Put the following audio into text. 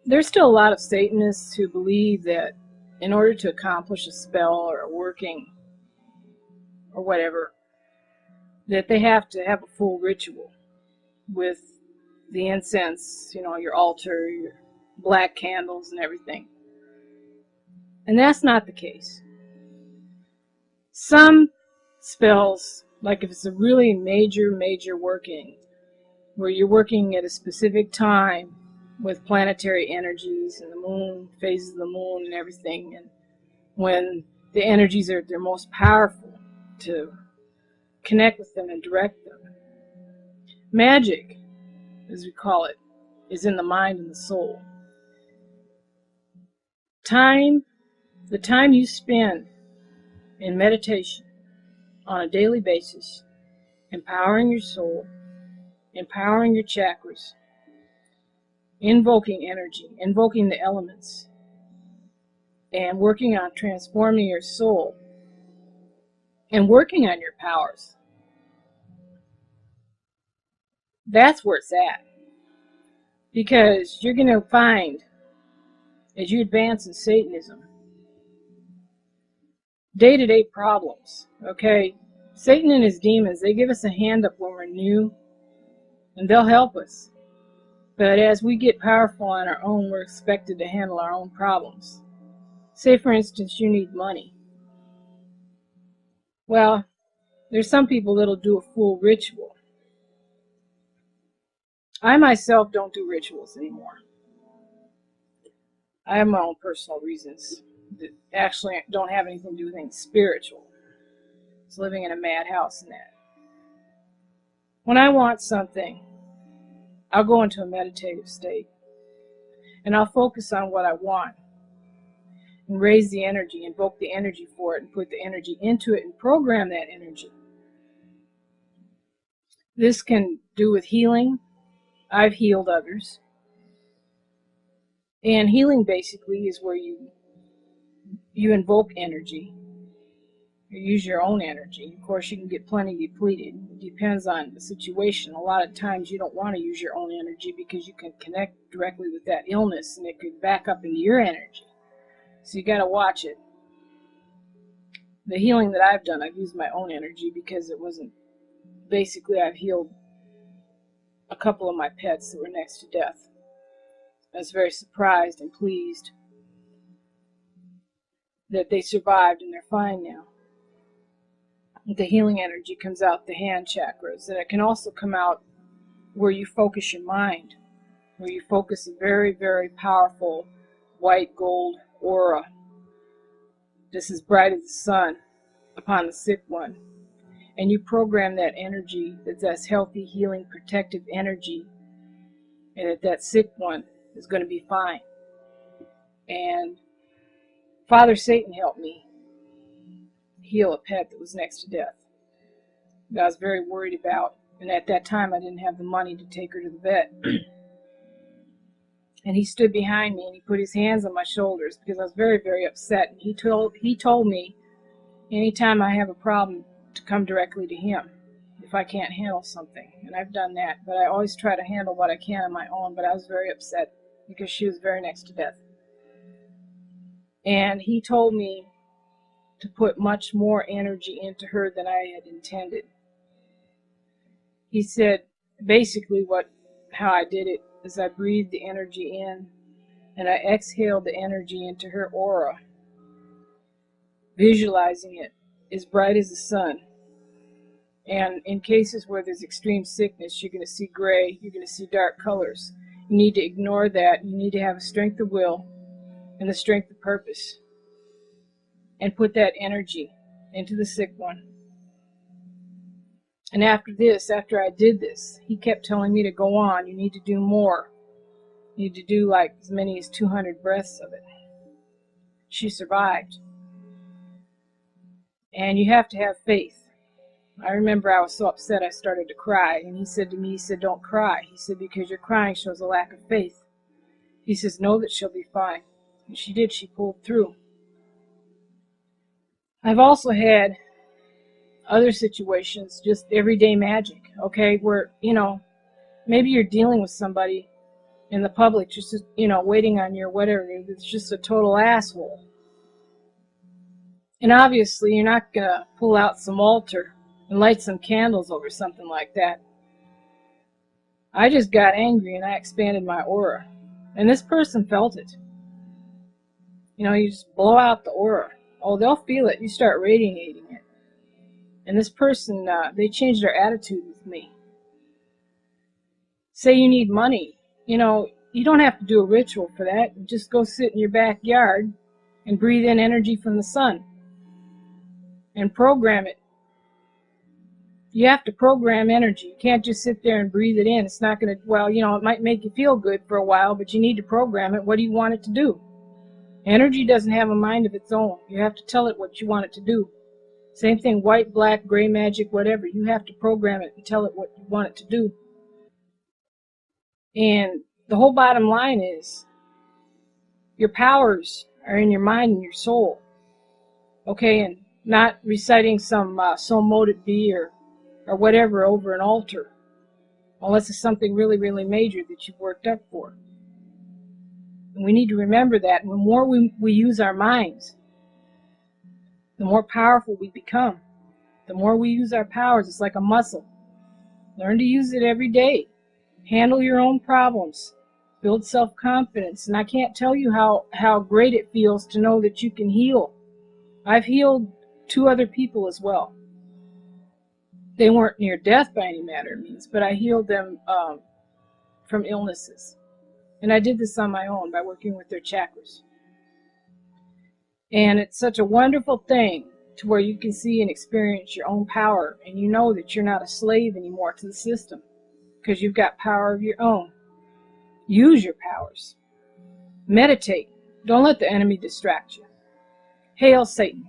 There's still a lot of Satanists who believe that in order to accomplish a spell or a working or whatever, that they have to have a full ritual with the incense, you know, your altar, your black candles and everything. And that's not the case. Some spells, like if it's a really major working, where you're working at a specific time with planetary energies and the moon, phases of the moon and everything, and when the energies are at their most powerful, to connect with them and direct them. Magic, as we call it, is in the mind and the soul. The time you spend in meditation on a daily basis, empowering your soul, empowering your chakras, invoking energy, invoking the elements, and working on transforming your soul, and working on your powers. That's where it's at. Because you're going to find, as you advance in Satanism, day-to-day problems, okay? Satan and his demons, they give us a hand up when we're new, and they'll help us. But as we get powerful on our own, we're expected to handle our own problems. Say, for instance, you need money. Well, there's some people that'll do a full ritual. I myself don't do rituals anymore. I have my own personal reasons that actually don't have anything to do with anything spiritual. It's living in a madhouse and that. When I want something, I'll go into a meditative state and I'll focus on what I want and raise the energy, invoke the energy for it, and put the energy into it and program that energy. This can do with healing. I've healed others. And healing basically is where you invoke energy. You use your own energy. Of course, you can get plenty depleted. It depends on the situation. A lot of times you don't want to use your own energy because you can connect directly with that illness and it could back up into your energy. So you got to watch it. The healing that I've done, I've used my own energy because it wasn't, basically I've healed a couple of my pets that were next to death. I was very surprised and pleased that they survived and they're fine now. The healing energy comes out the hand chakras, and it can also come out where you focus your mind, where you focus a very powerful white gold aura. This is bright as the sun upon the sick one. And you program that energy, that's healthy, healing, protective energy, and that sick one is going to be fine. And Father Satan helped me heal a pet that was next to death that I was very worried about. And at that time, I didn't have the money to take her to the vet. And he stood behind me and he put his hands on my shoulders because I was very upset. And he told me anytime I have a problem to come directly to him if I can't handle something. And I've done that, but I always try to handle what I can on my own. But I was very upset because she was very next to death. And he told me to put much more energy into her than I had intended. He said basically how I did it is I breathed the energy in and I exhaled the energy into her aura, visualizing it as bright as the sun. And in cases where there's extreme sickness, you're going to see gray, you're going to see dark colors. You need to ignore that. You need to have a strength of will and the strength of purpose, and put that energy into the sick one. And after I did this, he kept telling me to go on. You need to do more. You need to do like as many as 200 breaths of it. She survived. And you have to have faith. I remember I was so upset I started to cry. And he said to me, don't cry. He said, because your crying shows a lack of faith. He says, know that she'll be fine. And she did. She pulled through. I've also had other situations, just everyday magic, okay, where, maybe you're dealing with somebody And the public just, you know, waiting on you or whatever. It's just a total asshole. And obviously, you're not going to pull out some altar and light some candles over something like that. I just got angry and I expanded my aura. And this person felt it. You know, you just blow out the aura. Oh, they'll feel it. You start radiating it. And this person, they changed their attitude with me. Say you need money. You know, you don't have to do a ritual for that. Just go sit in your backyard and breathe in energy from the sun. And program it. You have to program energy. You can't just sit there and breathe it in. It's not going to, well, you know, it might make you feel good for a while, but you need to program it. What do you want it to do? Energy doesn't have a mind of its own. You have to tell it what you want it to do. Same thing, white, black, gray magic, whatever. You have to program it and tell it what you want it to do. And the whole bottom line is, your powers are in your mind and your soul. Okay, and not reciting some so mote it be or whatever over an altar, unless it's something really, really major that you've worked up for. And we need to remember that. And the more we use our minds, the more powerful we become. The more we use our powers, it's like a muscle. Learn to use it every day. Handle your own problems. Build self-confidence. And I can't tell you how great it feels to know that you can heal. I've healed 2 other people as well. They weren't near death by any manner of means, but I healed them from illnesses. And I did this on my own by working with their chakras. And it's such a wonderful thing to where you can see and experience your own power, and you know that you're not a slave anymore to the system because you've got power of your own. Use your powers. Meditate. Don't let the enemy distract you. Hail Satan.